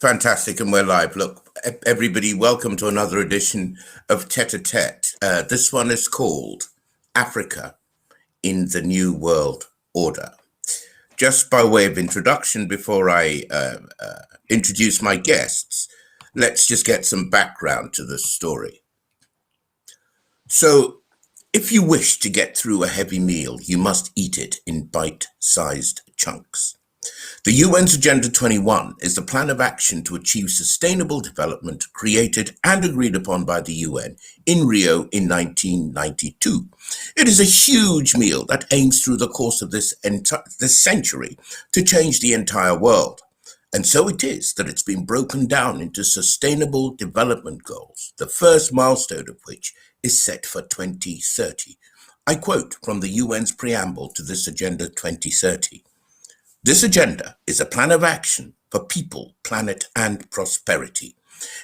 Fantastic, and we're live. Look, everybody, welcome to another edition of Tete a Tete. This one is called Africa in the New World Order. Just by way of introduction, before I introduce my guests, let's just get some background to this story. So, if you wish to get through a heavy meal, you must eat it in bite-sized chunks. The UN's Agenda 21 is the plan of action to achieve sustainable development created and agreed upon by the UN in Rio in 1992. It is a huge meal that aims through the course of this century to change the entire world. And so it is that it's been broken down into sustainable development goals, the first milestone of which is set for 2030. I quote from the UN's preamble to this Agenda 2030. This agenda is a plan of action for people, planet, and prosperity.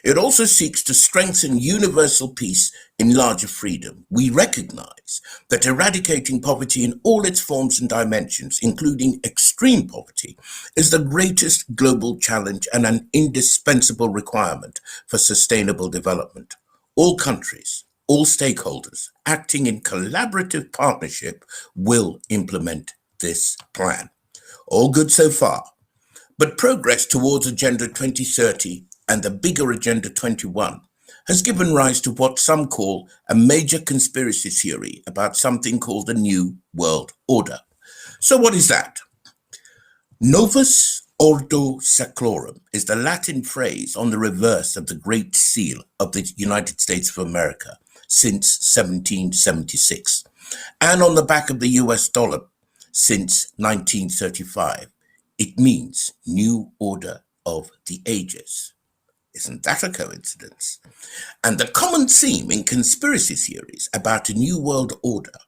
It also seeks to strengthen universal peace in larger freedom. We recognize that eradicating poverty in all its forms and dimensions, including extreme poverty, is the greatest global challenge and an indispensable requirement for sustainable development. All countries, all stakeholders, acting in collaborative partnership will implement this plan. All good so far, but progress towards Agenda 2030 and the bigger Agenda 21 has given rise to what some call a major conspiracy theory about something called the New World Order. So what is that? Novus Ordo Seclorum is the Latin phrase on the reverse of the Great Seal of the United States of America since 1776, and on the back of the US dollar since 1935. It means New Order of the Ages. Isn't that a coincidence? And the common theme in conspiracy theories about a new world order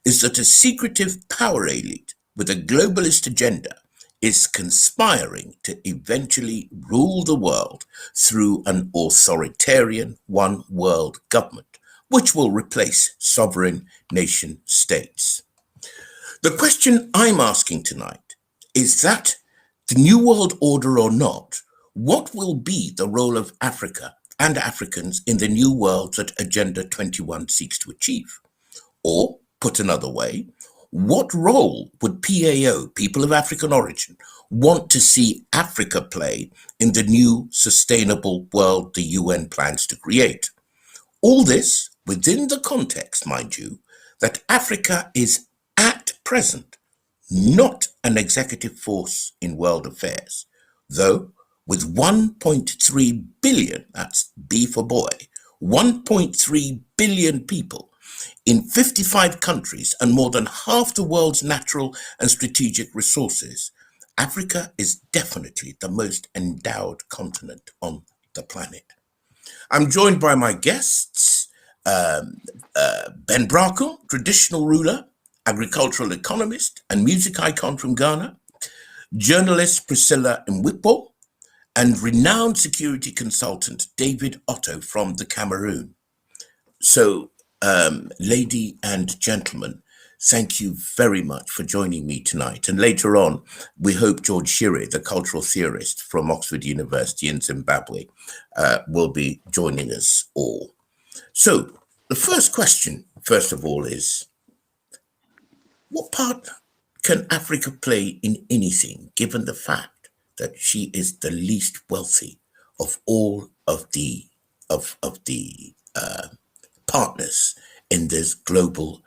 is that a secretive power elite with a globalist agenda is conspiring to eventually rule the world through an authoritarian one world government, which will replace sovereign nation states. The question I'm asking tonight is that the New World Order or not, what will be the role of Africa and Africans in the new world that Agenda 21 seeks to achieve? Or, put another way, what role would PAO, people of African origin, want to see Africa play in the new sustainable world the UN plans to create? All this within the context, mind you, that Africa is at present not an executive force in world affairs, though with 1.3 billion, that's B for boy, 1.3 billion people in 55 countries and more than half the world's natural and strategic resources, Africa is definitely the most endowed continent on the planet. I'm joined by my guests, Ben Braco, traditional ruler, agricultural economist and music icon from Ghana, journalist Priscilla Mwipo, and renowned security consultant David Otto from the Cameroon. So, lady and gentlemen, thank you very much for joining me tonight. And later on, we hope George Shire, the cultural theorist from Oxford University in Zimbabwe, will be joining us all. So, the first question, first of all, is what part can Africa play in anything, given the fact that she is the least wealthy of all of the partners in this global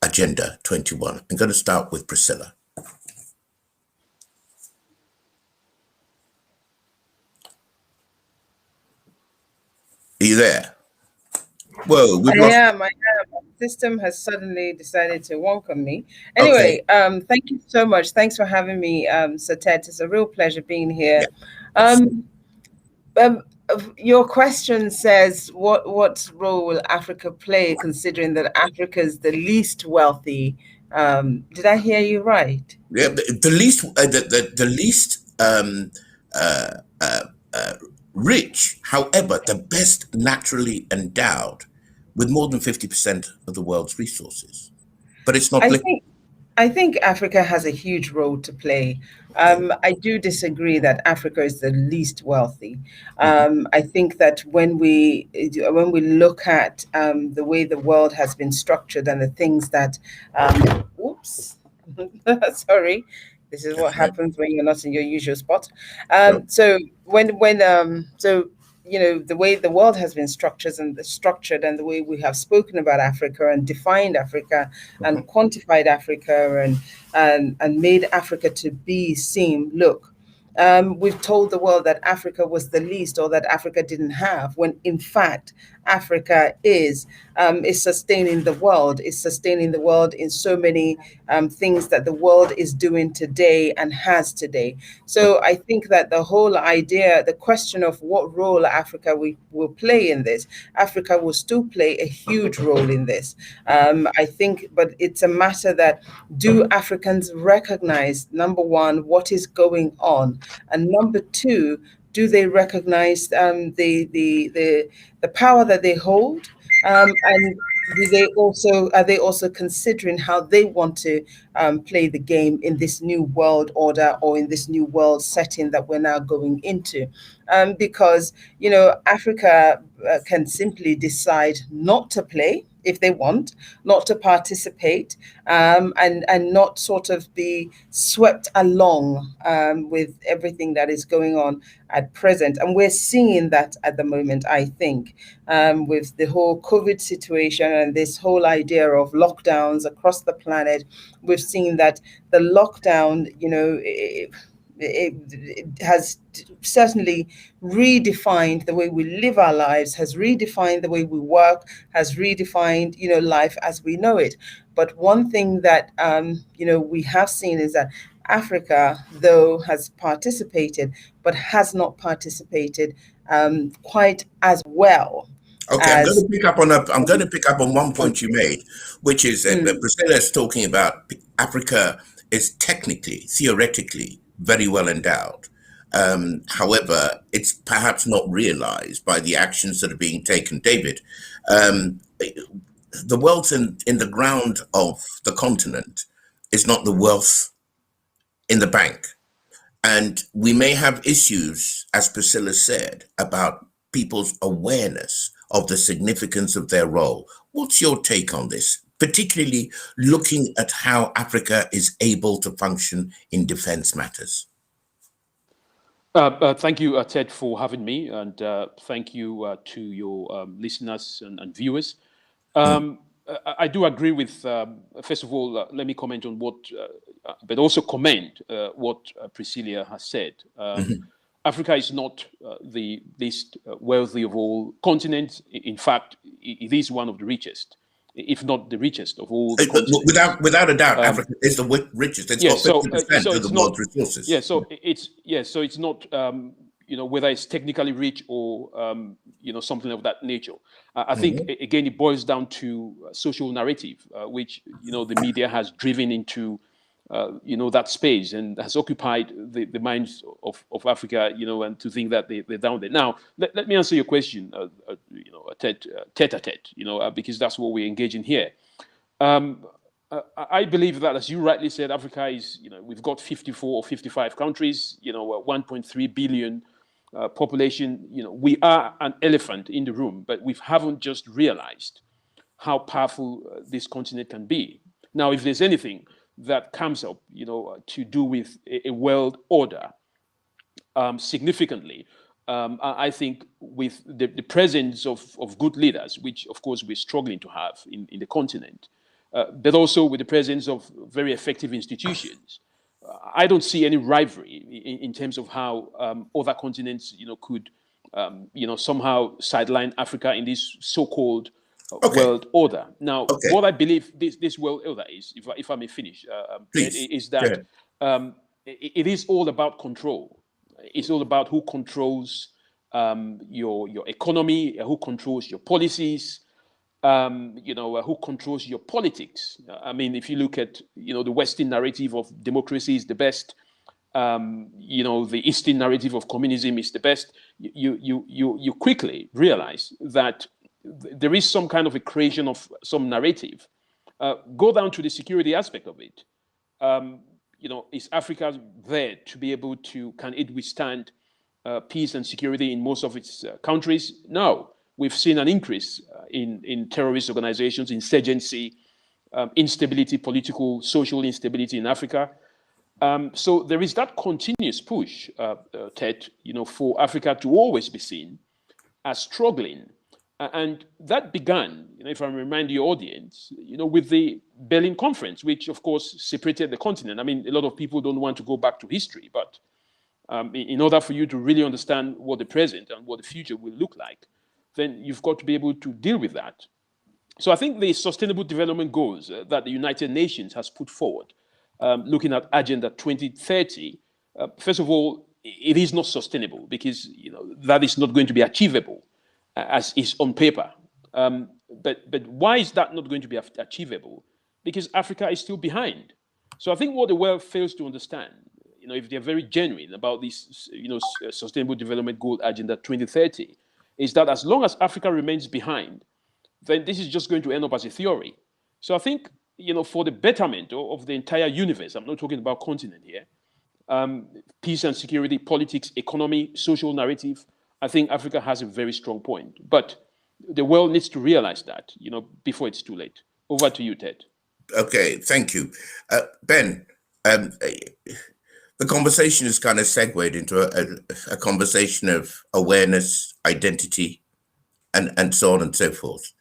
Agenda 21? I'm going to start with Priscilla. Are you there? Whoa, I am. My system has suddenly decided to welcome me. Anyway, okay. Thank you so much. Thanks for having me, Sir Ted. It's a real pleasure being here. Yeah. Your question says, what role will Africa play, considering that Africa is the least wealthy? Did I hear you right? Yeah, the least rich, however, the best naturally endowed, with more than 50% of the world's resources. But it's not. I think Africa has a huge role to play. I do disagree that Africa is the least wealthy. I think that when we look at the way the world has been structured and the things that, oops, sorry, this is what That's right. happens when you're not in your usual spot. So, So the way the world has been structured and the way we have spoken about Africa and defined Africa and quantified Africa and made Africa to be seem look. We've told the world that Africa was the least, or that Africa didn't have, when in fact Africa is sustaining the world, is sustaining the world in so many things that the world is doing today and has today. So I think that the whole idea, the question of what role Africa will play in this, Africa will still play a huge role in this. I think, but it's a matter that, do Africans recognize, number one, what is going on, and number two, do they recognize the power that they hold, and are they also considering how they want to play the game in this new world order, or in this new world setting that we're now going into? Because Africa can simply decide not to play if they want, not to participate, and not sort of be swept along with everything that is going on at present. And we're seeing that at the moment, I think, with the whole COVID situation and this whole idea of lockdowns across the planet. We've seen that the lockdown, it has certainly redefined the way we live our lives, has redefined the way we work, has redefined, life as we know it. But one thing that, we have seen is that Africa, though, has participated, but has not participated quite as well okay, I'm going as. to pick up on I'm going to pick up on one point you made, which is that Mm, Priscilla is talking about Africa is technically, theoretically, very well endowed. However, it's perhaps not realized by the actions that are being taken. David, um, the wealth in the ground of the continent is not the wealth in the bank. And we may have issues, as Priscilla said, about people's awareness of the significance of their role. What's your take on this, particularly looking at how Africa is able to function in defense matters? Thank you, Ted, for having me, and thank you to your listeners and viewers. Mm, I do agree with, first of all, let me comment on but also comment what Priscilla has said. mhm. Africa is not the least wealthy of all continents. In fact, it is one of the richest, if not the richest of all the But continents. without a doubt, Africa is the richest. It's Yeah, got so 50% so of the it's not. world's resources. Yeah, so it's not whether it's technically rich or something of that nature. I think Mhm. again it boils down to social narrative, which the media has driven into that space and has occupied the minds of Africa, and to think that they're down there. Now, let me answer your question, tete a tete, because that's what we're engaging here. Um, I believe that, as you rightly said, Africa is, we've got 54 or 55 countries, 1.3 billion population. We are an elephant in the room, but we haven't just realized how powerful this continent can be. Now, if there's anything that comes up, to do with a world order, significantly, I think with the presence of good leaders, which of course we're struggling to have in the continent, but also with the presence of very effective institutions, I don't see any rivalry in terms of how other continents, could, somehow sideline Africa in this so-called Okay, world order. Now, okay, what I believe this world order is, if I may finish, Ted, please. is that Yeah. it is all about control. It's all about who controls your economy, who controls your policies, who controls your politics. I mean, if you look at the Western narrative of democracy is the best, the Eastern narrative of communism is the best. You quickly realize that there is some kind of a creation of some narrative. Go down to the security aspect of it. is Africa there to be able to, can it withstand peace and security in most of its countries? No. We've seen an increase in terrorist organizations, insurgency, instability, political, social instability in Africa. So there is that continuous push, Ted, for Africa to always be seen as struggling. And that began, if I remind the audience, with the Berlin Conference, which of course separated the continent. I mean, a lot of people don't want to go back to history, but in order for you to really understand what the present and what the future will look like, then you've got to be able to deal with that. So I think the Sustainable Development Goals that the United Nations has put forward, looking at Agenda 2030, first of all, it is not sustainable because that is not going to be achievable as is on paper. But why is that not going to be achievable? Because Africa is still behind. So I think what the world fails to understand, if they're very genuine about this, Sustainable Development Goal Agenda 2030, is that as long as Africa remains behind, then this is just going to end up as a theory. So I think, for the betterment of the entire universe, I'm not talking about continent here, peace and security, politics, economy, social narrative, I think Africa has a very strong point. But the world needs to realize that, before it's too late. Over to you, Ted. Okay, thank you. Ben, the conversation is kind of segued into a conversation of awareness, identity, and so on and so forth.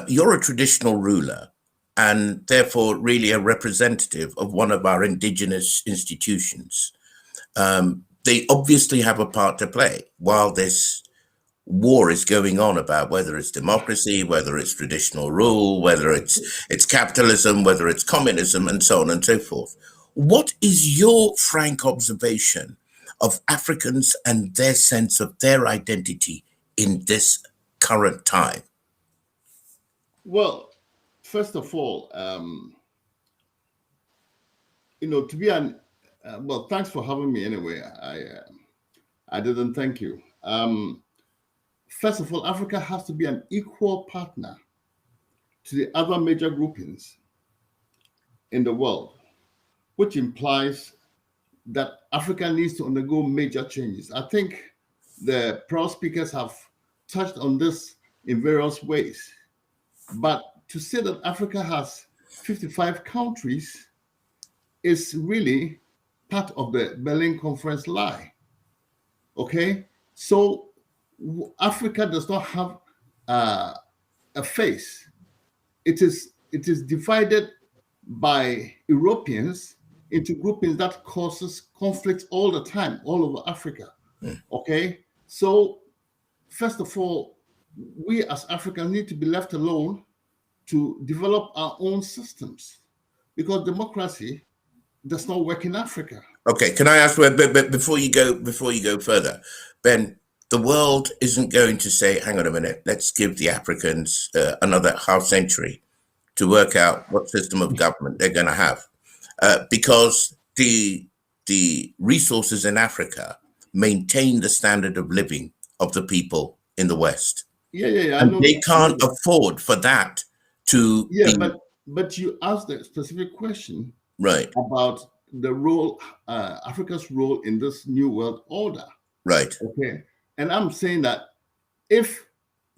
You're a traditional ruler and therefore really a representative of one of our indigenous institutions. They obviously have a part to play while this war is going on about whether it's democracy, whether it's traditional rule, whether it's capitalism, whether it's communism, and so on and so forth. What is your frank observation of Africans and their sense of their identity in this current time? Well, first of all, to be well, thanks for having me anyway. I didn't thank you. First of all, Africa has to be an equal partner to the other major groupings in the world, which implies that Africa needs to undergo major changes. I think the proud speakers have touched on this in various ways. But to say that Africa has 55 countries is really part of the Berlin Conference lie. Okay? So Africa does not have a face. It is divided by Europeans into groupings that causes conflict all the time, all over Africa. Okay? So first of all, we as Africans need to be left alone to develop our own systems, because democracy does not work in Africa. Okay, can I ask, but before you go further, Ben, the world isn't going to say, hang on a minute, let's give the Africans another half century to work out what system of government they're going to have, because the resources in Africa maintain the standard of living of the people in the West. Yeah. And they can't afford for that to be... but you asked the specific question, right, about the role, Africa's role in this new world order. Right. Okay. And I'm saying that if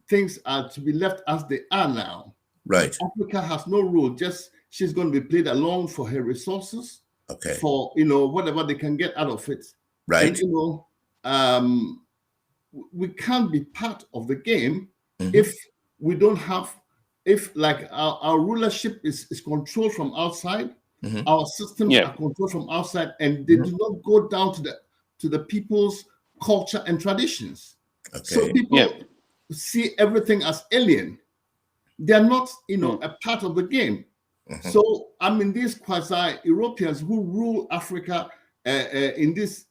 things are to be left as they are now, right, Africa has no role. Just she's going to be played along for her resources. Okay. For whatever they can get out of it. Right. And we can't be part of the game if we don't have, if like our rulership is controlled from outside, our systems are controlled from outside, and they do not go down to the people's culture and traditions. Okay. So people see everything as alien. They're not, a part of the game. So I mean, these quasi-Europeans who rule Africa in these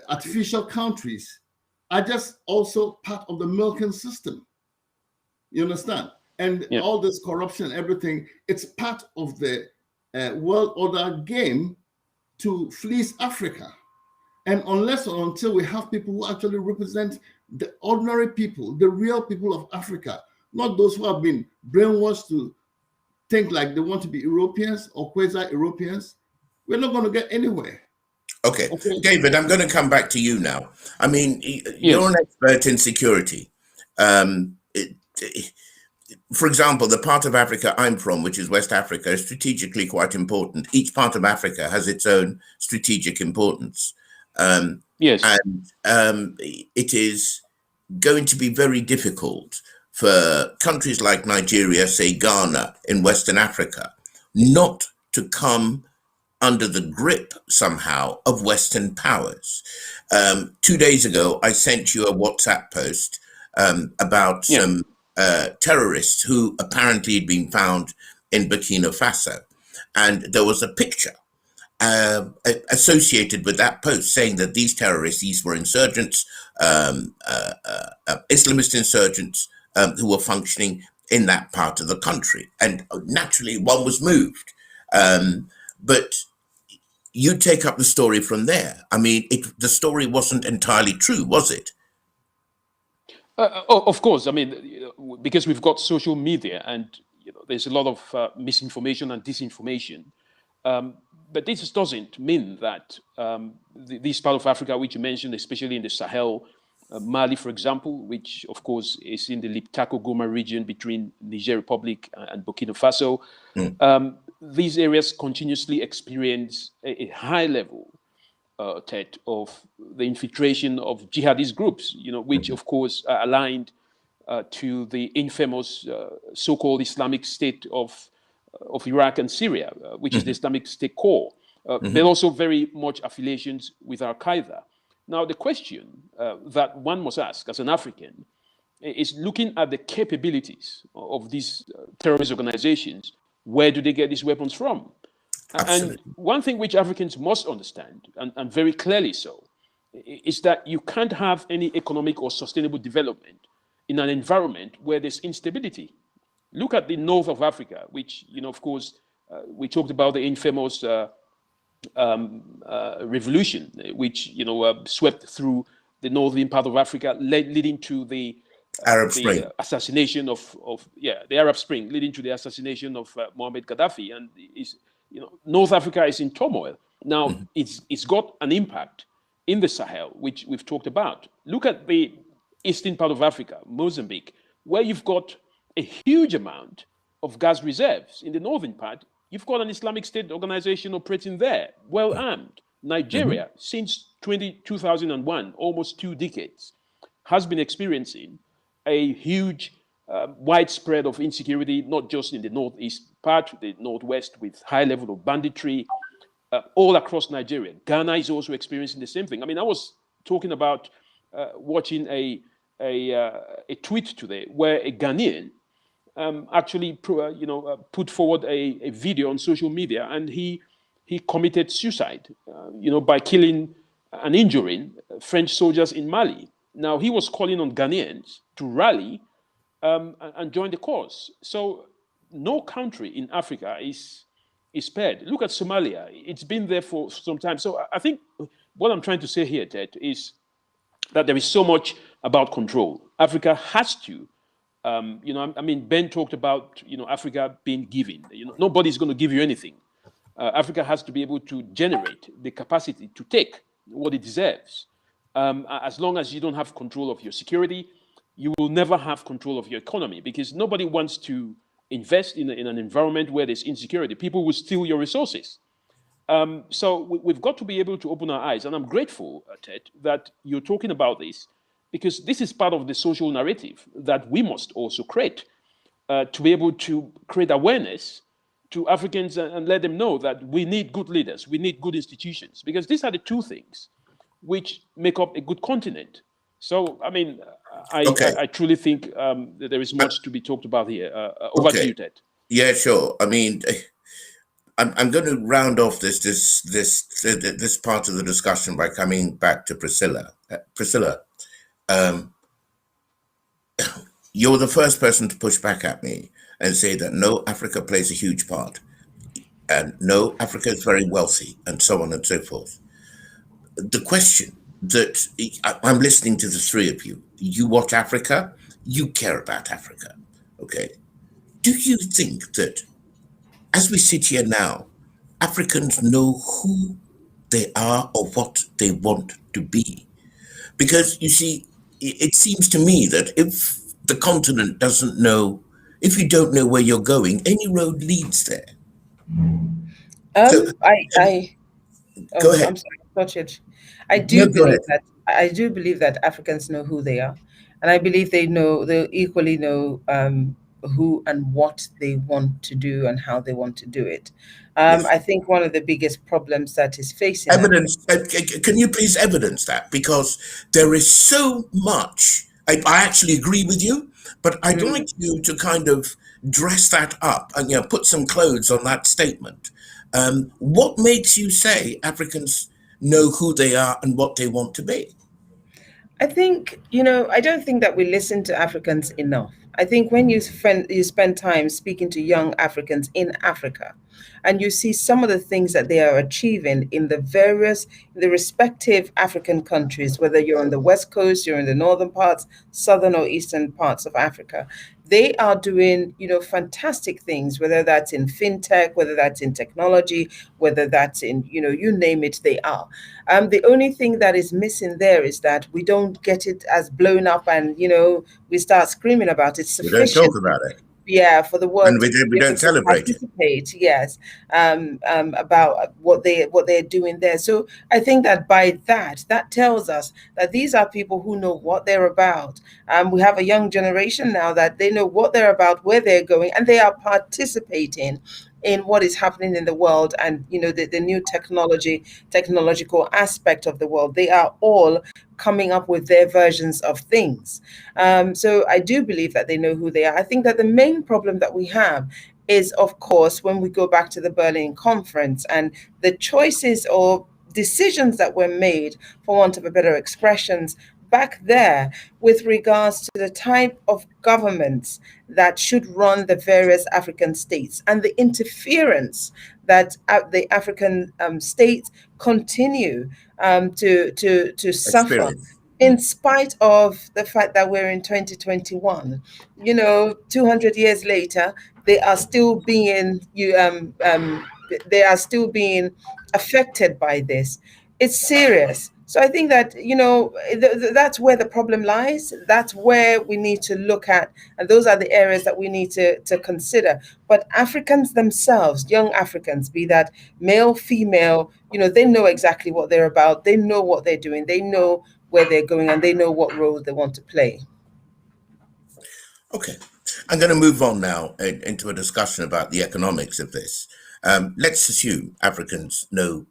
artificial countries are just also part of the milking system. You understand? And all this corruption and everything, it's part of the world order game to fleece Africa. And unless or until we have people who actually represent the ordinary people, the real people of Africa, not those who have been brainwashed to think like they want to be Europeans or quasi-Europeans, we're not going to get anywhere. Okay. David, I'm going to come back to you now. I mean, you're an expert in security. For example, the part of Africa I'm from, which is West Africa, is strategically quite important. Each part of Africa has its own strategic importance. Yes. And it is going to be very difficult for countries like Nigeria, say Ghana in Western Africa, not to come under the grip somehow of Western powers. 2 days ago, I sent you a WhatsApp post about some terrorists who apparently had been found in Burkina Faso. And there was a picture associated with that post saying that these terrorists, these were insurgents, Islamist insurgents who were functioning in that part of the country. And naturally, one was moved. But you take up the story from there. I mean, the story wasn't entirely true, was it? Of course. I mean, because we've got social media and there's a lot of misinformation and disinformation. But this doesn't mean that this part of Africa, which you mentioned, especially in the Sahel, Mali, for example, which of course is in the Liptako-Goma region between Niger Republic and Burkina Faso, these areas continuously experience a high level threat of the infiltration of jihadist groups, which of course are aligned to the infamous so-called Islamic State of Iraq and Syria, which is the Islamic State core, but also very much affiliations with Al-Qaeda. Now, the question that one must ask as an African is looking at the capabilities of these terrorist organizations. Where do they get these weapons from? Absolutely. And one thing which Africans must understand, and very clearly so, is that you can't have any economic or sustainable development in an environment where there's instability. Look at the north of Africa, which, of course, we talked about the infamous revolution, which, swept through the northern part of Africa, leading to the Arab Spring assassination the Arab Spring, leading to the assassination of Muammar Gaddafi, and North Africa is in turmoil now. It's got an impact in the Sahel, which we've talked about. Look at the eastern part of Africa, Mozambique, where you've got a huge amount of gas reserves. In the northern part, you've got an Islamic State organization operating there, well armed. Nigeria, since 2001, almost 2 decades, has been experiencing a huge widespread of insecurity, not just in the northeast part, the northwest, with high level of banditry all across Nigeria. Ghana is also experiencing the same thing. I mean, I was talking about watching a tweet today where a Ghanaian actually put forward a video on social media, and he committed suicide, by killing and injuring French soldiers in Mali. Now, he was calling on Ghanaians to rally and join the cause. So no country in Africa is spared. Look at Somalia. It's been there for some time. So I think what I'm trying to say here, Ted, is that there is so much about control. Africa has to, Ben talked about, Africa being giving. Nobody's going to give you anything. Africa has to be able to generate the capacity to take what it deserves. As long as you don't have control of your security, you will never have control of your economy, because nobody wants to invest in an environment where there's insecurity. People will steal your resources. So we've got to be able to open our eyes. And I'm grateful, Ted, that you're talking about this, because this is part of the social narrative that we must also create to be able to create awareness to Africans and let them know that we need good leaders, we need good institutions, because these are the two things which make up a good continent. So, I mean, I truly think that there is much to be talked about here. Over to you, Ted. Yeah, sure. I mean, I'm going to round off this part of the discussion by coming back to Priscilla. Priscilla, you're the first person to push back at me and say that no, Africa plays a huge part, and no, Africa is very wealthy, and so on and so forth. The question that I'm listening to the three of you, you watch Africa, you care about Africa, okay? Do you think that as we sit here now, Africans know who they are or what they want to be. Because you see, it seems to me that if the continent doesn't know, if you don't know where you're going, any road leads there. So I go Oh, ahead. I'm sorry, Tortured. I No, do go believe ahead. that I do believe that Africans know who they are, and I believe they equally know who and what they want to do and how they want to do it. Yes. I think one of the biggest problems that is facing Africa. Evidence. Can you please evidence that? Because there is so much. I actually agree with you, but I'd like you to kind of dress that up and put some clothes on that statement. What makes you say Africans know who they are and what they want to be? I think, I don't think that we listen to Africans enough. I think when you spend time speaking to young Africans in Africa, and you see some of the things that they are achieving in the respective African countries, whether you're on the West Coast, you're in the northern parts, southern or eastern parts of Africa, they are doing, fantastic things, whether that's in fintech, whether that's in technology, whether that's in, you name it, they are. The only thing that is missing there is that we don't get it as blown up and, we start screaming about it We don't talk sufficiently. about it, Yeah, for the world and to we be able don't to celebrate it. participate, yes, about what they're doing there. So I think that by that tells us that these are people who know what they're about. We have a young generation now that they know what they're about, where they're going, and they are participating in what is happening in the world, and the new technological aspect of the world. They are all coming up with their versions of things. So I do believe that they know who they are. I think that the main problem that we have is, of course, when we go back to the Berlin Conference and the choices or decisions that were made, for want of a better expressions, back there with regards to the type of governments that should run the various African states, and the interference that the African states continue to suffer Experience. in spite of the fact that we're in 2021. 200 years later, they are still being they are still being affected by this. It's serious. So I think that that's where the problem lies. That's where we need to look at, and those are the areas that we need to consider. But Africans themselves, young Africans, be that male, female, they know exactly what they're about. They know what they're doing. They know where they're going, and they know what role they want to play. Okay, I'm going to move on now into a discussion about the economics of this. Let's assume Africans know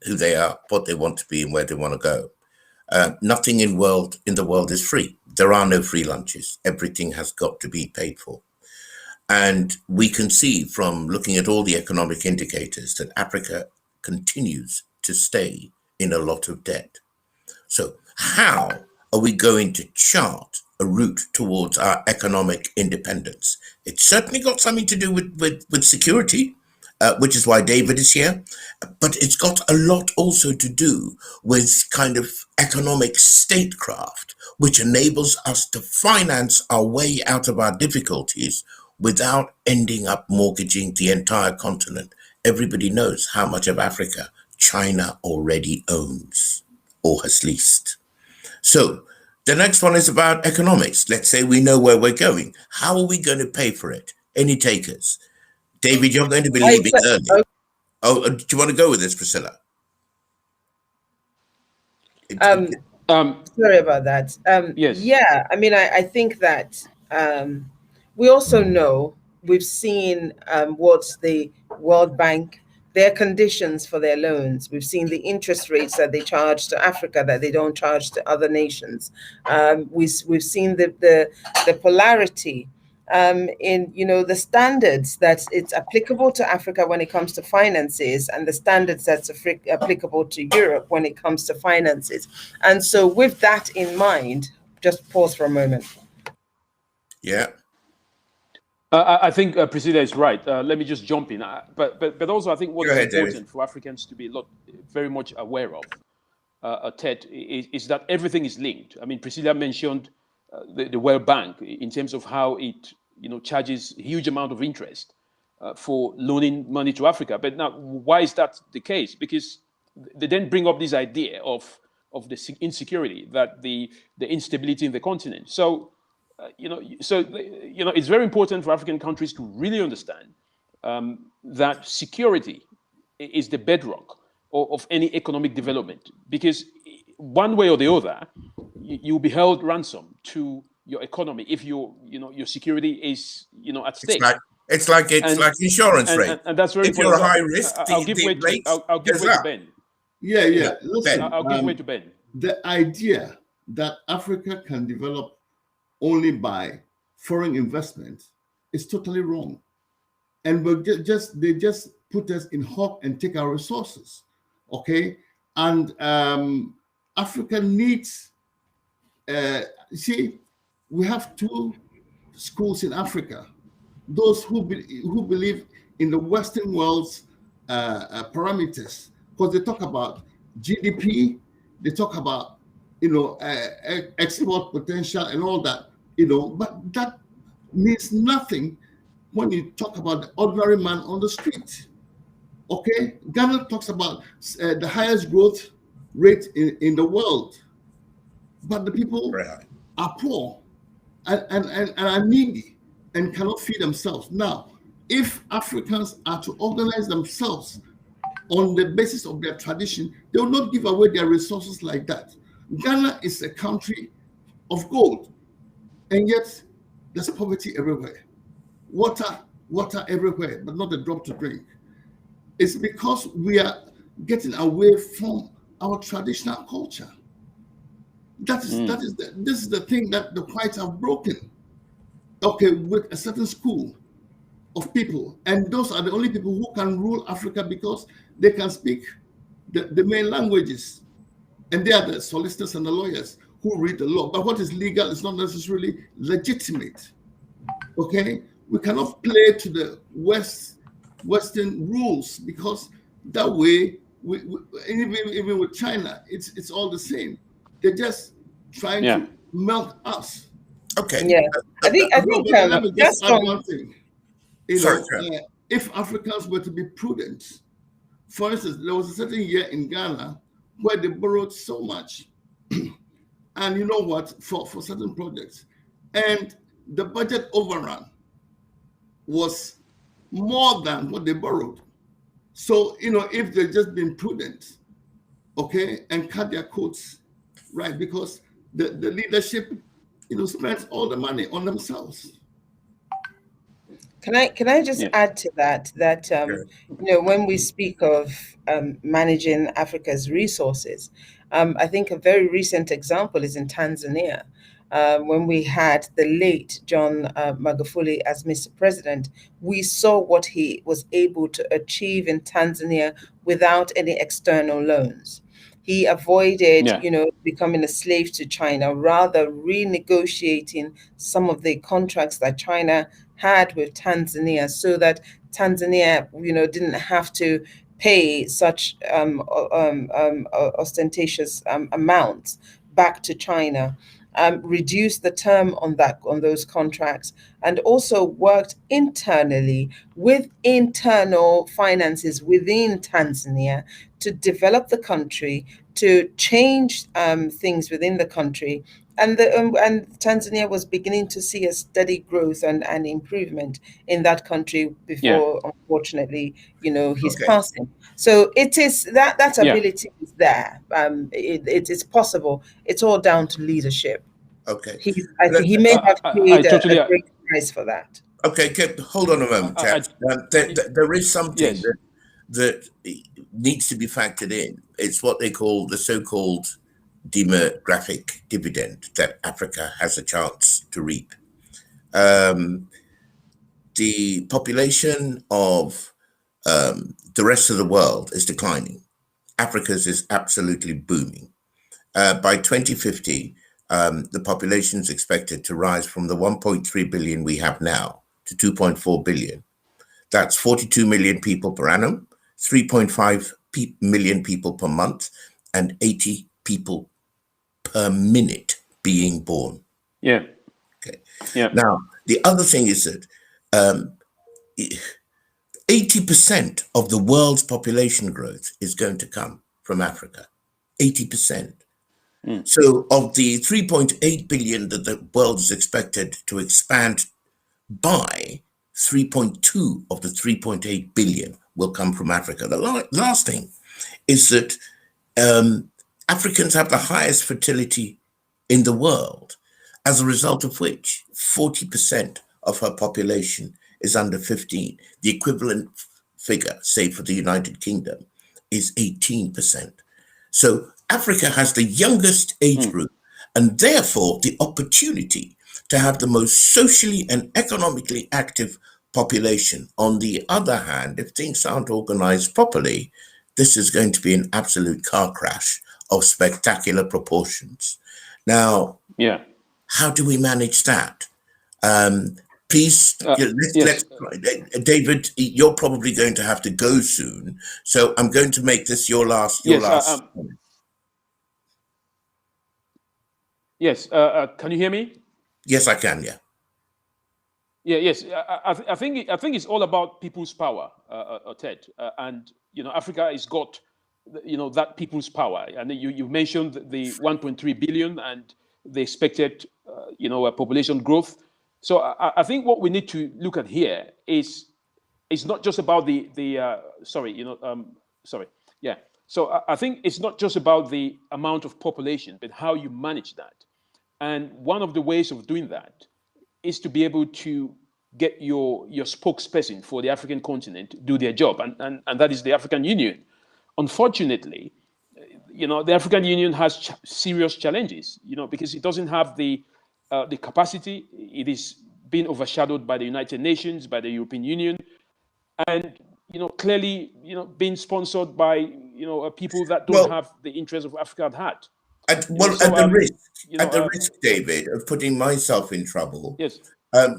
who they are, what they want to be, and where they want to go. Nothing in the world is free. There are no free lunches. Everything has got to be paid for. And we can see from looking at all the economic indicators that Africa continues to stay in a lot of debt. So how are we going to chart a route towards our economic independence? It's certainly got something to do with security, which is why David is here. But it's got a lot also to do with kind of economic statecraft, which enables us to finance our way out of our difficulties without ending up mortgaging the entire continent. Everybody knows how much of Africa China already owns or has leased. So the next one is about economics. Let's say we know where we're going. How are we going to pay for it? Any takers? David, you're going to be leaving early. Oh, do you want to go with this, Priscilla? Um, Sorry about that. Yes. Yeah, I mean, I think that we also know, we've seen what the World Bank, their conditions for their loans. We've seen the interest rates that they charge to Africa that they don't charge to other nations. We've seen the polarity in the standards that it's applicable to Africa when it comes to finances, and the standards that's applicable to Europe when it comes to finances. And so with that in mind, just pause for a moment. Yeah. I think Priscilla is right. Let me just jump in. But also, I think what Go is ahead, David. important for Africans to be very much aware of, Ted, is that everything is linked. I mean, Priscilla mentioned the World Bank in terms of how it charges a huge amount of interest for loaning money to Africa. But now, why is that the case? Because they then bring up this idea of the insecurity, that the instability in the continent. So, it's very important for African countries to really understand that security is the bedrock of any economic development, because one way or the other, you'll be held ransom to your economy if your security is at stake. It's like insurance rate. And that's very if you're a important. high risk, I'll give way to Ben. Yeah. Listen, I'll give way to Ben. The idea that Africa can develop only by foreign investment is totally wrong. And they just put us in hock and take our resources. Okay. And Africa needs, we have two schools in Africa. Those who believe in the Western world's parameters, because they talk about GDP, they talk about export potential and all that, but that means nothing when you talk about the ordinary man on the street. Okay, Ghana talks about the highest growth rate in the world, but the people are poor and are needy and cannot feed themselves. Now, if Africans are to organize themselves on the basis of their tradition, they will not give away their resources like that. Ghana is a country of gold, and yet there's poverty everywhere. Water everywhere, but not a drop to drink. It's because we are getting away from our traditional culture. This is the thing that the whites have broken. Okay, with a certain school of people, and those are the only people who can rule Africa because they can speak the main languages, and they are the solicitors and the lawyers who read the law. But what is legal is not necessarily legitimate. Okay, we cannot play to the Western rules, because that way, even with China, it's all the same. They're just trying to melt us. Okay. Yeah, I think let me just add one thing. Sorry. If Africans were to be prudent, for instance, there was a certain year in Ghana where they borrowed so much, and you know what, for certain projects, and the budget overrun was more than what they borrowed. So, if they've just been prudent, okay, and cut their coats, right, because the leadership, spends all the money on themselves. Can I just add to that when we speak of managing Africa's resources, I think a very recent example is in Tanzania. When we had the late John Magufuli as Mr. President, we saw what he was able to achieve in Tanzania without any external loans. He avoided, becoming a slave to China, rather renegotiating some of the contracts that China had with Tanzania, so that Tanzania, didn't have to pay such ostentatious amounts back to China. Reduced the term on those contracts, and also worked internally with internal finances within Tanzania to develop the country, to change things within the country. And Tanzania was beginning to see a steady growth and improvement in that country before, unfortunately, his passing. So it is that ability is there. It is possible. It's all down to leadership. Okay. I think he may have paid a great price for that. Okay, hold on a moment, chaps. There is something that needs to be factored in. It's what they call the so-called demographic dividend that Africa has a chance to reap. The population of the rest of the world is declining. Africa's is absolutely booming. By 2050, the population is expected to rise from the 1.3 billion we have now to 2.4 billion. That's 42 million people per annum, 3.5 million people per month, and 80 people per minute being born. Yeah. Okay. Yeah. Now, the other thing is that 80% of the world's population growth is going to come from Africa. 80%. So of the 3.8 billion that the world is expected to expand by, 3.2 of the 3.8 billion will come from Africa. The last thing is that Africans have the highest fertility in the world, as a result of which 40% of her population is under 15. The equivalent figure, say for the United Kingdom, is 18%. So Africa has the youngest age group and therefore the opportunity to have the most socially and economically active population. On the other hand, if things aren't organized properly, this is going to be an absolute car crash of spectacular proportions. Now, how do we manage that? Please, let's, David, you're probably going to have to go soon, so I'm going to make this your last. Yes. Can you hear me? Yes, I can. Yeah. Yes. I think it's all about people's power, Ted, and Africa has got that people's power, and you mentioned the 1.3 billion and the expected population growth. So I think what we need to look at here is not just about So I think it's not just about the amount of population, but how you manage that. And one of the ways of doing that is to be able to get your spokesperson for the African continent to do their job, and that is the African Union. Unfortunately, the African Union has serious challenges, because it doesn't have the capacity. It is being overshadowed by the United Nations, by the European Union, and clearly, being sponsored by people that don't have the interests of Africa at heart. At the risk, David, of putting myself in trouble. Yes.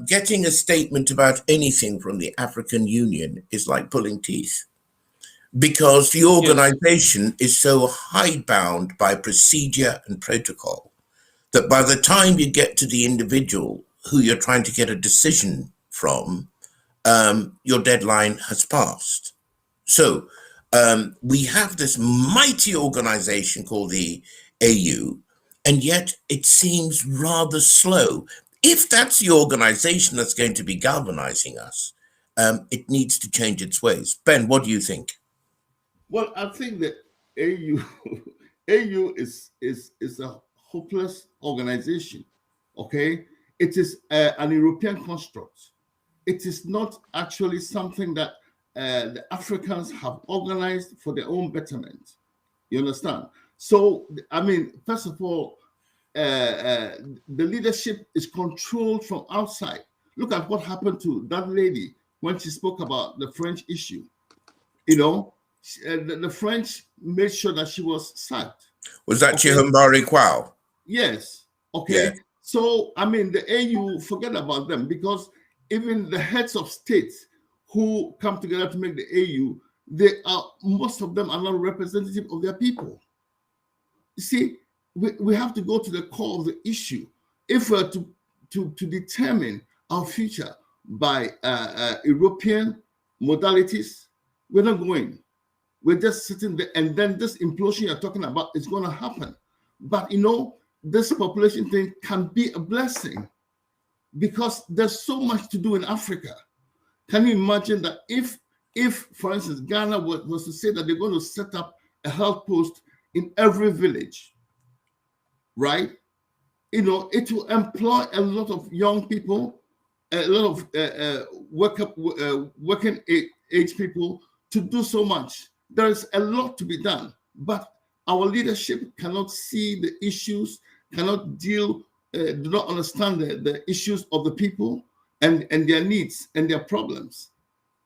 Getting a statement about anything from the African Union is like pulling teeth, because the organization is so hidebound by procedure and protocol that by the time you get to the individual who you're trying to get a decision from, your deadline has passed. So we have this mighty organization called the AU, and yet it seems rather slow. If that's the organization that's going to be galvanizing us, it needs to change its ways. Ben, what do you think? Well, I think that AU is a hopeless organization. Okay, it is an European construct. It is not actually something that the Africans have organized for their own betterment. You understand? So, I mean, first of all, the leadership is controlled from outside. Look at what happened to that lady when she spoke about the French issue. The French made sure that she was sacked. Was that Chihumbari Kwao? Yes. Okay. Yeah. So, I mean, the AU, forget about them, because even the heads of states who come together to make the AU, most of them are not representative of their people. You see, we have to go to the core of the issue. If we're to determine our future by European modalities, we're not going. We're just sitting there, and then this implosion you're talking about is going to happen. But this population thing can be a blessing, because there's so much to do in Africa. Can you imagine that if for instance, Ghana was to say that they're going to set up a health post in every village, right? It will employ a lot of young people, a lot of working age people to do so much. There is a lot to be done, but our leadership cannot see the issues, cannot do not understand the issues of the people and their needs and their problems,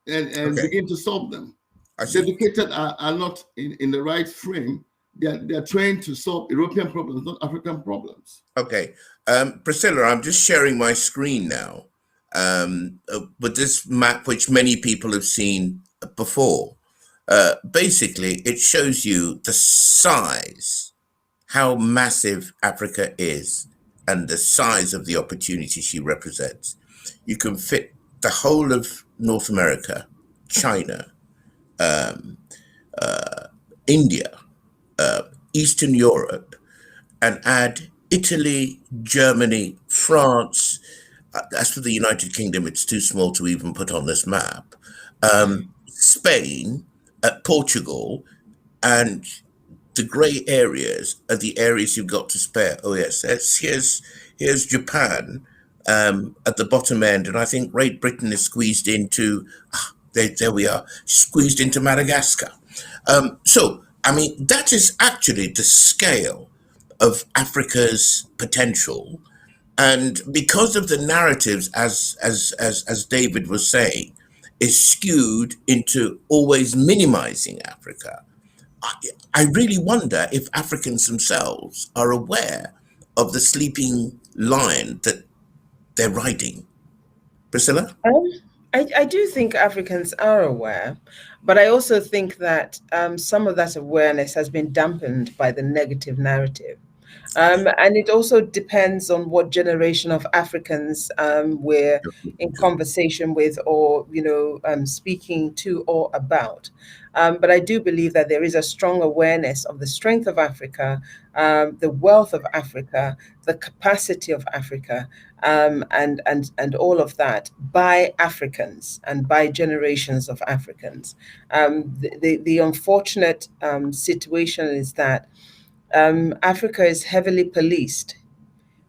and begin to solve them. The educated are not in the right frame. They're trained to solve European problems, not African problems. Okay. Priscilla, I'm just sharing my screen now with this map, which many people have seen before. Basically, it shows you the size, how massive Africa is, and the size of the opportunity she represents. You can fit the whole of North America China, India, Eastern Europe, and add Italy, Germany, France. As for the United Kingdom, it's too small to even put on this map. Spain, Portugal, and the grey areas are the areas you've got to spare. Oh yes, here's Japan at the bottom end, and I think Great Britain is squeezed into. There we are, squeezed into Madagascar. So I mean, that is actually the scale of Africa's potential, and because of the narratives, as David was saying, is skewed into always minimizing Africa. I really wonder if Africans themselves are aware of the sleeping lion that they're riding. Priscilla? I do think Africans are aware, but I also think that some of that awareness has been dampened by the negative narrative. And it also depends on what generation of Africans we're in conversation with, or speaking to or about. But I do believe that there is a strong awareness of the strength of Africa, the wealth of Africa, the capacity of Africa, and all of that by Africans and by generations of Africans. The unfortunate situation is that Africa is heavily policed,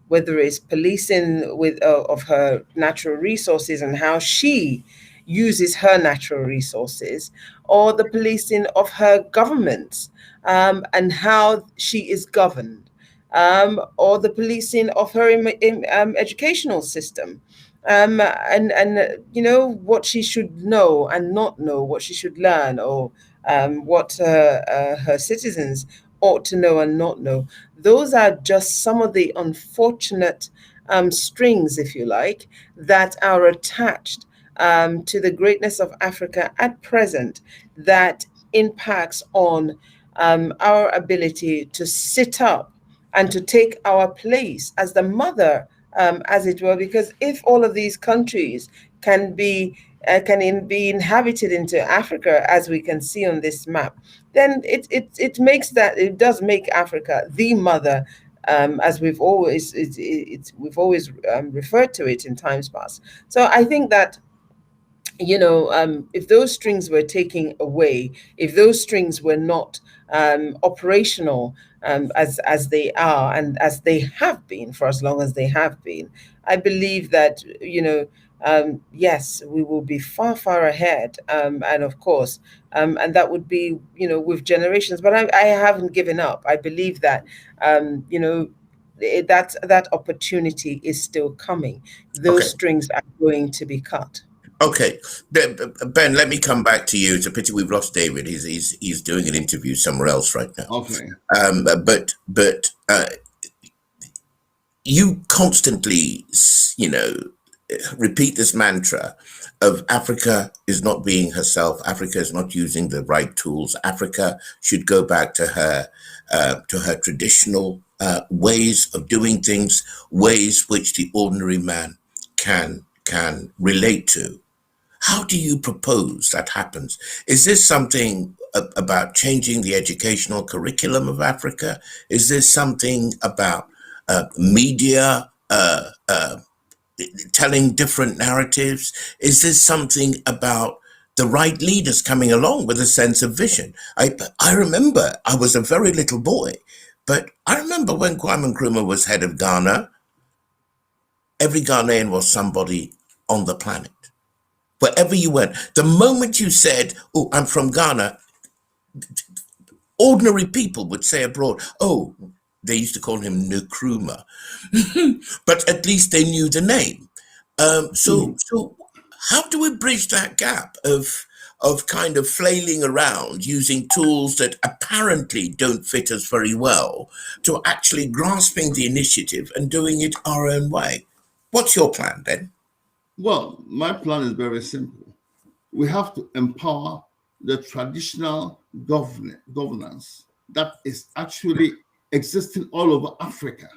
whether it's policing with of her natural resources and how she uses her natural resources, or the policing of her governments and how she is governed, or the policing of her educational system. What she should know and not know, what she should learn, or what her citizens ought to know and not know. Those are just some of the unfortunate strings, if you like, that are attached to the greatness of Africa at present, that impacts on our ability to sit up and to take our place as the mother, as it were. Because if all of these countries can be be inhabited into Africa, as we can see on this map, then it does make Africa the mother, as we've always referred to it in times past. So I think that if those strings were taken away, if those strings were not operational as they are and as they have been for as long as they have been, I believe that yes, we will be far, far ahead, and of course, and that would be with generations. But I haven't given up. I believe that that opportunity is still coming. Those Okay. strings are going to be cut. Okay, Ben, let me come back to you. It's a pity we've lost David. He's doing an interview somewhere else right now. Okay. But you constantly, repeat this mantra of Africa is not being herself. Africa is not using the right tools. Africa should go back to her traditional ways of doing things, ways which the ordinary man can relate to. How do you propose that happens? Is this something about changing the educational curriculum of Africa? Is this something about media telling different narratives? Is this something about the right leaders coming along with a sense of vision? I remember I was a very little boy, but I remember when Kwame Nkrumah was head of Ghana, every Ghanaian was somebody on the planet. Wherever you went, the moment you said, "Oh, I'm from Ghana," ordinary people would say abroad, "Oh," they used to call him Nkrumah, but at least they knew the name. So how do we bridge that gap of kind of flailing around using tools that apparently don't fit us very well to actually grasping the initiative and doing it our own way? What's your plan, Ben? Well, my plan is very simple. We have to empower the traditional governance that is actually existing all over Africa.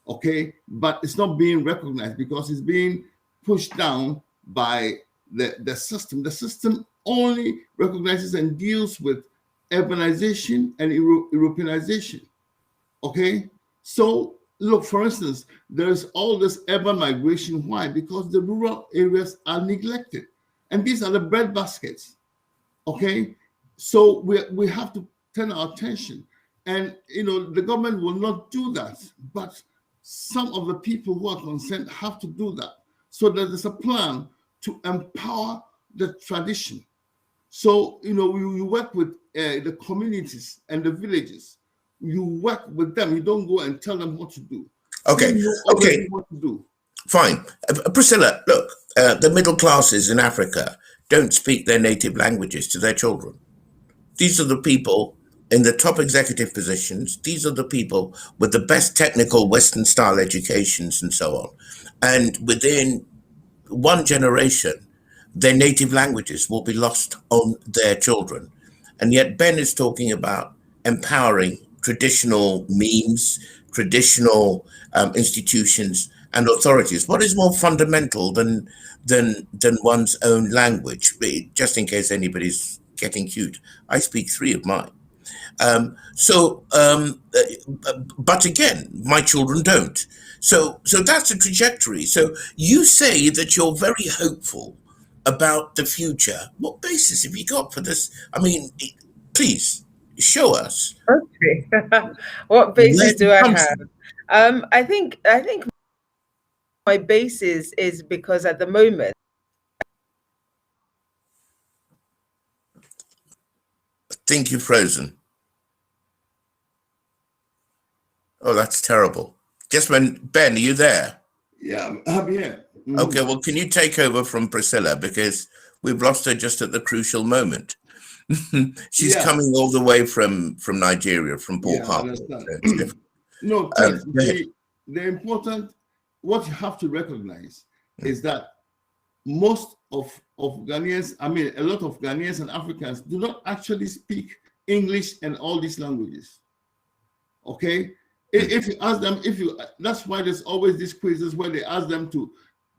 Okay, but it's not being recognized because it's being pushed down by the system. The system only recognizes and deals with urbanization and Europeanization. Okay, so look, for instance, there's all this urban migration. Why? Because the rural areas are neglected, and these are the bread baskets. Okay, so we have to turn our attention, and the government will not do that, but some of the people who are concerned have to do that. So there's a plan to empower the tradition. So we work with the communities and the villages. You work with them. You don't go and tell them what to do. Okay. They know already what to do. Fine. Priscilla, look, the middle classes in Africa don't speak their native languages to their children. These are the people in the top executive positions. These are the people with the best technical Western style educations and so on. And within one generation, their native languages will be lost on their children. And yet Ben is talking about empowering traditional means, traditional institutions and authorities. What is more fundamental than one's own language? Just in case anybody's getting cute, I speak 3 of mine. But again, my children don't. So that's a trajectory. So you say that you're very hopeful about the future. What basis have you got for this? I mean, please show us. Okay. What basis do I have? I think my basis is because at the moment, I think you're frozen. Oh, that's terrible. Just when Ben, are you there? Yeah, I'm here. Mm-hmm. Okay, well, can you take over from Priscilla, because we've lost her just at the crucial moment. She's coming all the way from Nigeria, from Port Harcourt. No, the important, what you have to recognize is that most of Ghanaians, I mean, a lot of Ghanaians and Africans do not actually speak English and all these languages. Okay? If you ask them, that's why there's always these quizzes where they ask them to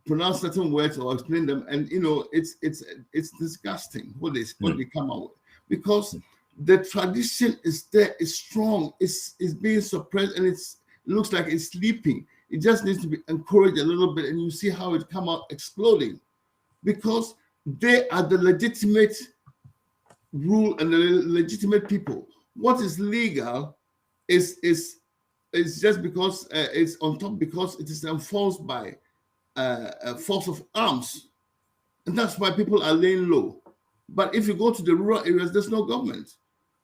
pronounce certain words or explain them, and it's disgusting what they come out with, because the tradition is there, is strong, is being suppressed, and it looks like it's sleeping. It just needs to be encouraged a little bit, and you see how it come out exploding, because they are the legitimate rule and the legitimate people. What is legal is just because it's on top, because it is enforced by a force of arms, and that's why people are laying low. But if you go to the rural areas, there's no government,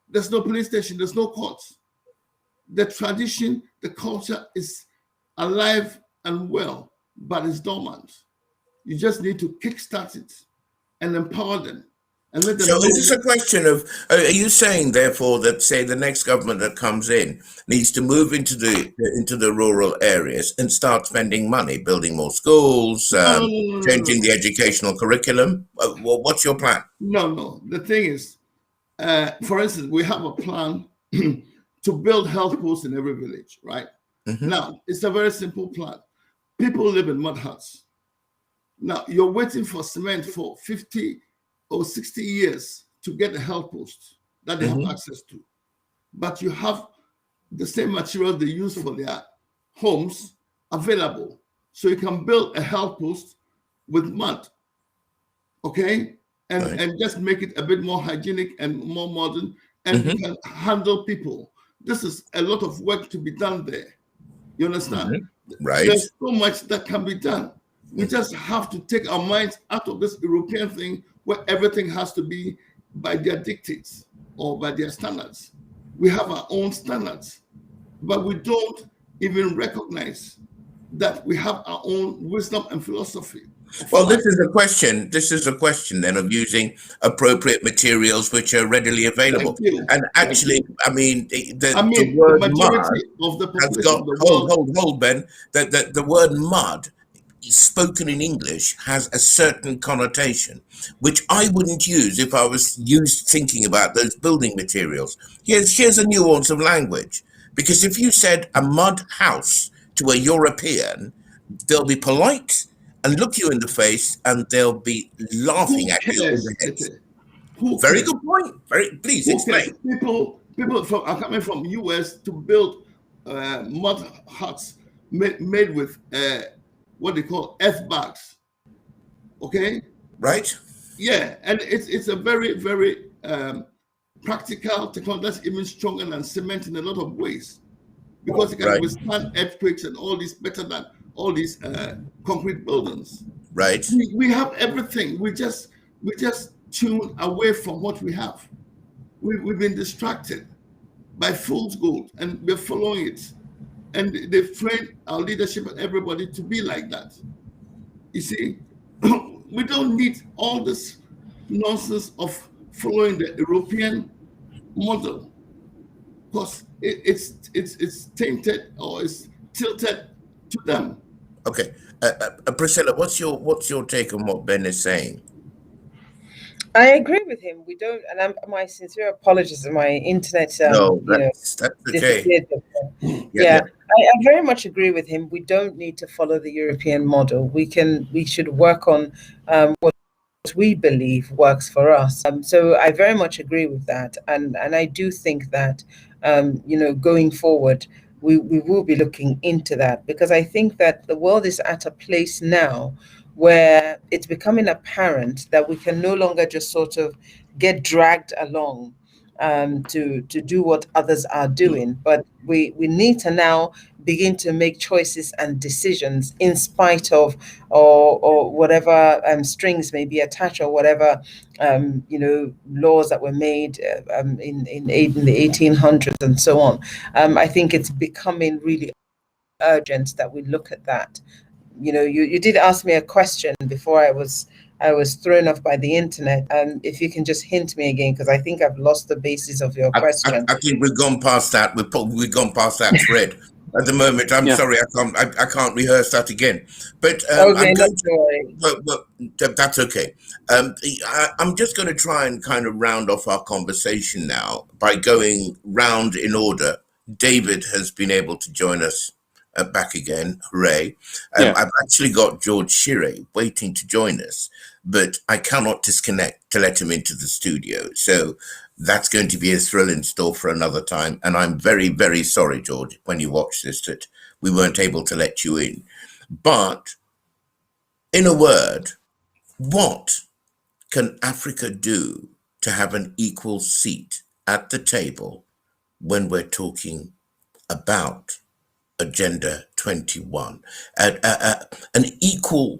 there's no police station, there's no courts. The tradition, the culture is alive and well, but it's dormant. You just need to kickstart it and empower them. And let them so is this a question of, are you saying therefore that, say, the next government that comes in needs to move into the rural areas and start spending money, building more schools, changing the educational curriculum? What's your plan? No. The thing is, for instance, we have a plan to build health posts in every village, right? Mm-hmm. Now, it's a very simple plan. People live in mud huts. Now, you're waiting for cement for 50 or 60 years to get a health post that they have access to. But you have the same materials they use for their homes available. So you can build a health post with mud, okay? And just make it a bit more hygienic and more modern, and you can handle people. This is a lot of work to be done there. You understand? Right. There's so much that can be done. We just have to take our minds out of this European thing where everything has to be by their dictates or by their standards. We have our own standards, but we don't even recognize that we have our own wisdom and philosophy. Well, this is a question then of using appropriate materials which are readily available. And actually, I mean, the word mud has got, hold, Ben, the word mud spoken in English has a certain connotation, which I wouldn't use if I was thinking about those building materials. Here's a nuance of language, because if you said a mud house to a European, they'll be polite and look you in the face, and they'll be laughing at you. Who Very can, good point. Please who explain. can people from are coming from US to build mud huts made with what they call earth bags. Okay, Right? yeah, and it's a very very practical technology that's even stronger than cement in a lot of ways, because it can Right. withstand earthquakes and all these better than all these concrete buildings. Right. We have everything. We just tune away from what we have. We've been distracted by fool's gold, and we're following it. And they've trained our leadership and everybody to be like that. You see, we don't need all this nonsense of following the European model, because it's tainted or it's tilted to them. Okay. Priscilla, what's your take on what Ben is saying? I agree with him. We don't, and my sincere apologies. My internet, No, that's okay. disappeared. Yeah, Yeah, I very much agree with him. We don't need to follow the European model. We should work on what we believe works for us. So I very much agree with that, and I do think that going forward, we will be looking into that, because I think that the world is at a place now where it's becoming apparent that we can no longer just sort of get dragged along to do what others are doing, but we need to now begin to make choices and decisions in spite of or whatever strings may be attached, or whatever laws that were made in the 1800s and so on. I think it's becoming really urgent that we look at that. You did ask me a question before I was thrown off by the internet. If you can just hint me again, because I think I've lost the basis of your question. I think we've gone past that. We've gone past that thread at the moment. I'm sorry, I can't rehearse that again. But Okay, I'm not going to worry. But that's okay. I'm just going to try and kind of round off our conversation now by going round in order. David has been able to join us back again. Hooray. I've actually got George Shirey waiting to join us, but I cannot disconnect to let him into the studio. So that's going to be a thrill in store for another time. And I'm very, very sorry, George, when you watch this, that we weren't able to let you in. But in a word, what can Africa do to have an equal seat at the table when we're talking about Agenda 21, an equal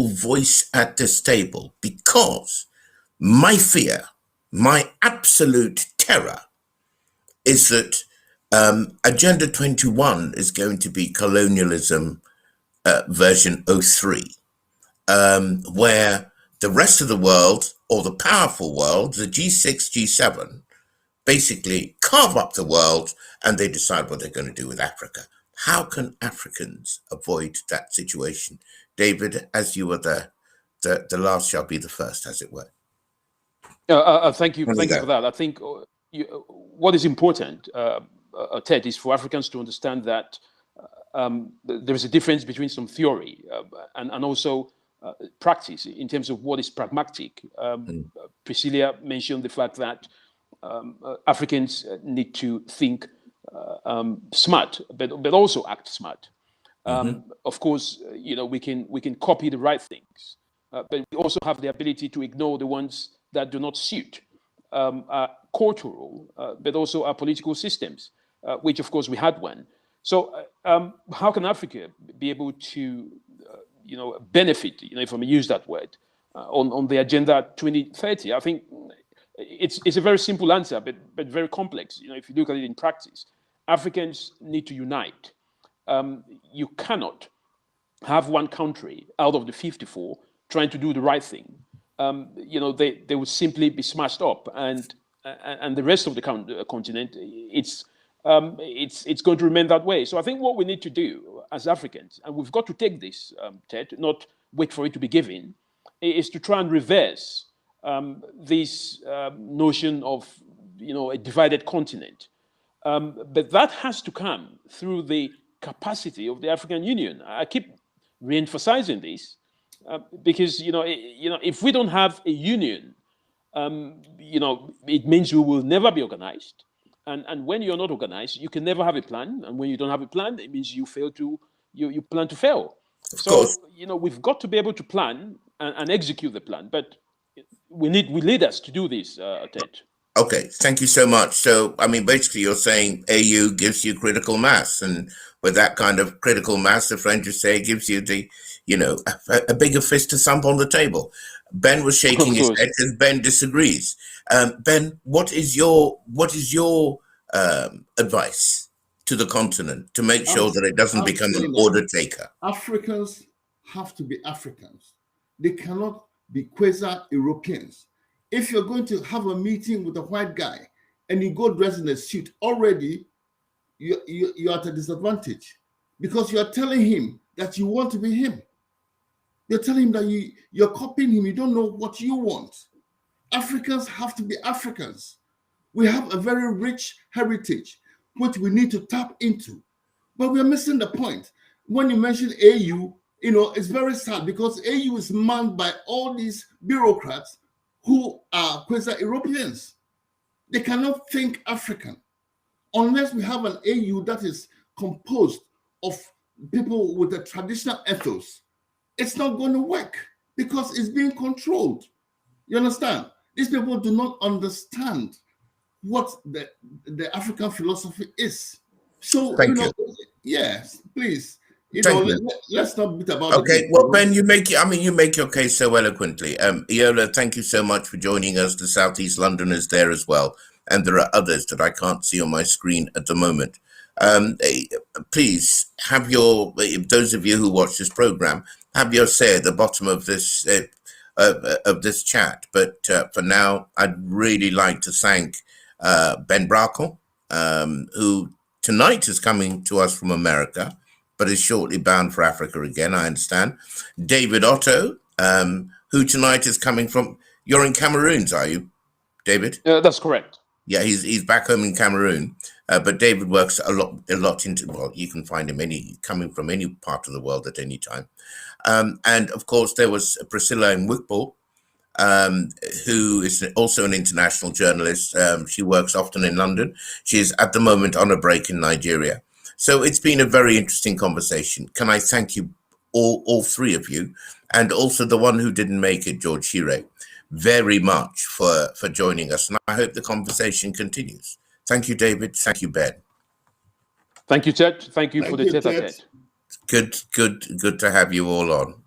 voice at this table? Because my fear, my absolute terror, is that Agenda 21 is going to be colonialism version 03, where the rest of the world, or the powerful world, the G6, G7, basically carve up the world and they decide what they're going to do with Africa. How can Africans avoid that situation? David, as you were the last shall be the first, as it were. Thank you for that. I think what is important, Ted, is for Africans to understand that there is a difference between some theory and also practice in terms of what is pragmatic. Priscilla mentioned the fact that Africans need to think smart, but also act smart. Of course, we can copy the right things, but we also have the ability to ignore the ones that do not suit our cultural, but also our political systems, which of course we had one. So how can Africa be able to, benefit, if I may use that word, on the Agenda 2030? I think it's a very simple answer, but very complex. If you look at it in practice, Africans need to unite. You cannot have one country out of the 54 trying to do the right thing. They would simply be smashed up, and the rest of the continent, it's going to remain that way. So I think what we need to do as Africans, and we've got to take this, Ted, not wait for it to be given, is to try and reverse this notion of a divided continent. But that has to come through the capacity of the African Union. I keep re-emphasizing this. because if we don't have a union, it means we will never be organized. And when you're not organized, you can never have a plan. And when you don't have a plan, it means you plan to fail. Of course. We've got to be able to plan and execute the plan. But we need leaders to do this, Ted. Okay, thank you so much. So, I mean, basically you're saying AU gives you critical mass, and with that kind of critical mass, the French would say, it gives you a bigger fist to thump on the table. Ben was shaking his head because Ben disagrees. Ben, what is your advice to the continent to make sure that it doesn't become an order taker? Africans have to be Africans. They cannot be quasi-Europeans. If you're going to have a meeting with a white guy and you go dressed in a suit, already you're at a disadvantage, because you're telling him that you want to be him. You're telling him that you're copying him. You don't know what you want. Africans have to be Africans. We have a very rich heritage, which we need to tap into. But we're missing the point. When you mention AU, it's very sad, because AU is manned by all these bureaucrats who are quasi-Europeans. They cannot think African. Unless we have an AU that is composed of people with a traditional ethos, it's not going to work, because it's being controlled. You understand? These people do not understand what the African philosophy is. So, yes, please. Let's not beat about it. Okay, well, Ben, you make your case so eloquently. Iola, thank you so much for joining us. The Southeast Londoners there as well, and there are others that I can't see on my screen at the moment. Please have those of you who watch this program, have your say at the bottom of this chat. But for now, I'd really like to thank Ben Brackle, who tonight is coming to us from America, but is shortly bound for Africa again, I understand. David Otto, who tonight is coming from, you're in Cameroon, are you, David? That's correct. Yeah, he's back home in Cameroon, but David works a lot into, well, you can find him coming from any part of the world at any time. And of course, there was Priscilla Nwikpo, who is also an international journalist. She works often in London. She is at the moment on a break in Nigeria. So it's been a very interesting conversation. Can I thank you, all three of you, and also the one who didn't make it, George Shire, very much for joining us. And I hope the conversation continues. Thank you, David. Thank you, Ben. Thank you, Ted. Thank you for the tete-a-tete. Good to have you all on.